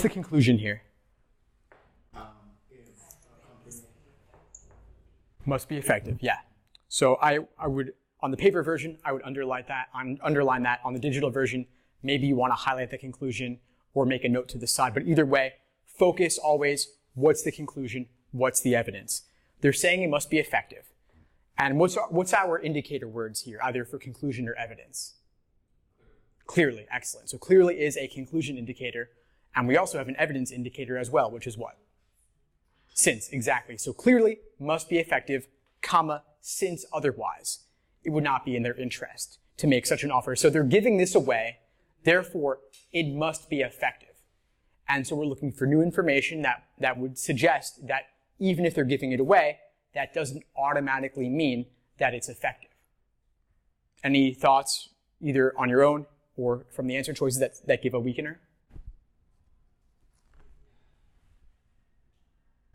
the conclusion here? If a company Must be effective, yeah. So I would, on the paper version, I would underline that. On the digital version, maybe you want to highlight the conclusion or make a note to the side. But either way, focus always, what's the conclusion, what's the evidence? They're saying it must be effective. And what's our indicator words here, either for conclusion or evidence? Clearly, excellent. So clearly is a conclusion indicator. And we also have an evidence indicator as well, which is what? Since, exactly. So clearly must be effective, comma, since otherwise it would not be in their interest to make such an offer. So they're giving this away, therefore it must be effective. And so we're looking for new information that would suggest that even if they're giving it away, that doesn't automatically mean that it's effective. Any thoughts, either on your own or from the answer choices that give a weakener?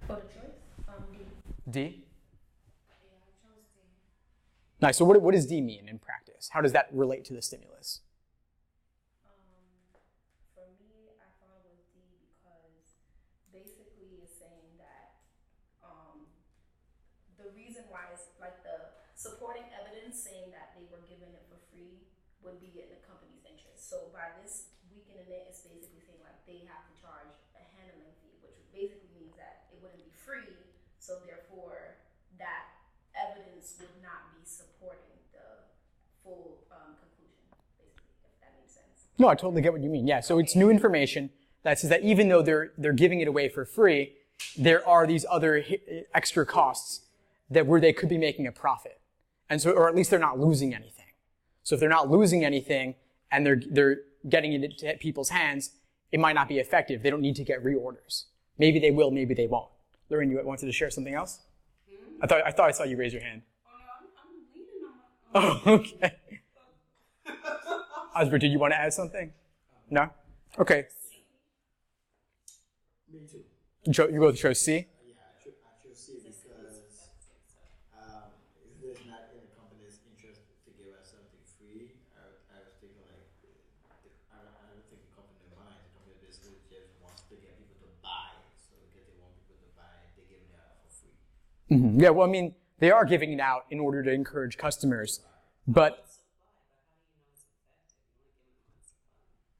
For the choice? D. D? Yeah, I chose D. Nice. So what does D mean in practice? How does that relate to the stimulus? For me, I thought it was D because basically it's saying that the reason why it's like the supporting evidence saying that they were given it for free would be in the company's interest. So by this weakening it, it's basically saying like they have to charge a handling fee, which basically means that it wouldn't be free. So therefore, that evidence would not be supporting the full conclusion, basically, if that makes sense. No, I totally get what you mean. Yeah, so it's new information that says that even though they're giving it away for free, there are these other extra costs where they could be making a profit. And so, or at least they're not losing anything. So if they're not losing anything and they're getting it into people's hands, it might not be effective. They don't need to get reorders. Maybe they will, maybe they won't. Lauren, you wanted to share something else? I thought I saw you raise your hand. Oh, no, I'm leaning on my... Oh, okay. Osbert, did you want to add something? No? Okay. Me too. You both chose C? Yeah, I chose C because if there's not in the company's interest to give us something free, I was thinking like, I don't think the company minds. The company basically just wants to get people to buy it. So because they want people to buy it, they give it out for free. Mm-hmm. Yeah, well, I mean, they are giving it out in order to encourage customers, but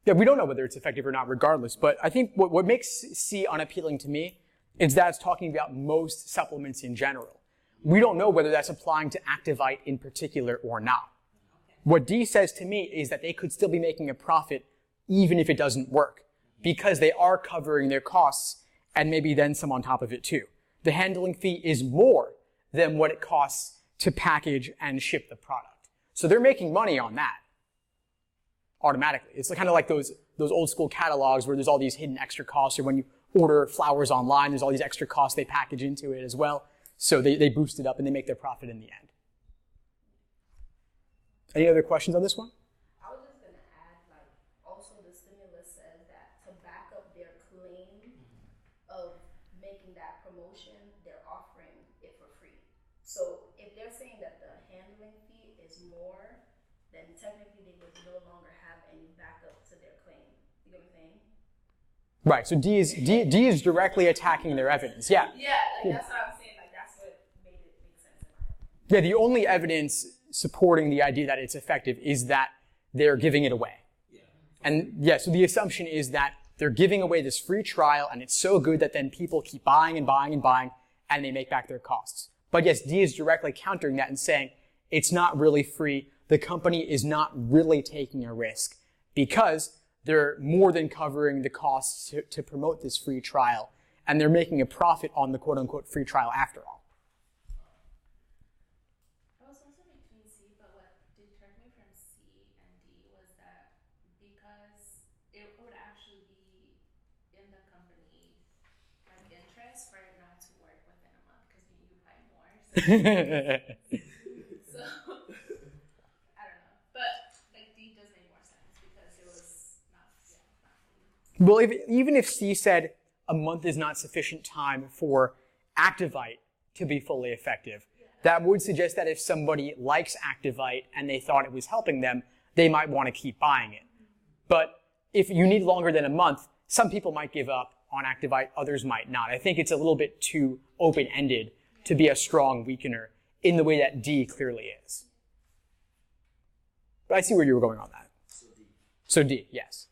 yeah, we don't know whether it's effective or not regardless, but I think what makes C unappealing to me is that it's talking about most supplements in general. We don't know whether that's applying to Activite in particular or not. What D says to me is that they could still be making a profit even if it doesn't work, because they are covering their costs and maybe then some on top of it too. The handling fee is more than what it costs to package and ship the product. So they're making money on that automatically. It's kind of like those old school catalogs where there's all these hidden extra costs, or when you order flowers online, there's all these extra costs they package into it as well. So they boost it up and they make their profit in the end. Any other questions on this one? I was just going to add, like, also the stimulus says that to back up their claim of making that promotion, they're offering it for free. So if they're saying that the handling fee is more, then technically they would no longer have any backup to their claim. You get what I'm saying? Right, so D is directly attacking their evidence, yeah. Yeah, like that's what I'm saying. Like that's what made it make sense. Yeah, the only evidence supporting the idea that it's effective is that they're giving it away. Yeah. And yeah, so the assumption is that they're giving away this free trial and it's so good that then people keep buying and buying and buying and they make back their costs. But yes, D is directly countering that and saying it's not really free. The company is not really taking a risk because they're more than covering the costs to promote this free trial, and they're making a profit on the quote-unquote free trial after all. I was also between C, but what deterred me from C and D was that because it would actually be in the company's like interest for it not to work within a month because you buy more. So I don't know, but like D does make more sense because it was not Well, even if C said a month is not sufficient time for Activite to be fully effective, that would suggest that if somebody likes Activite and they thought it was helping them, they might want to keep buying it. But if you need longer than a month, some people might give up on Activite, others might not. I think it's a little bit too open-ended to be a strong weakener in the way that D clearly is. But I see where you were going on that. So D, yes.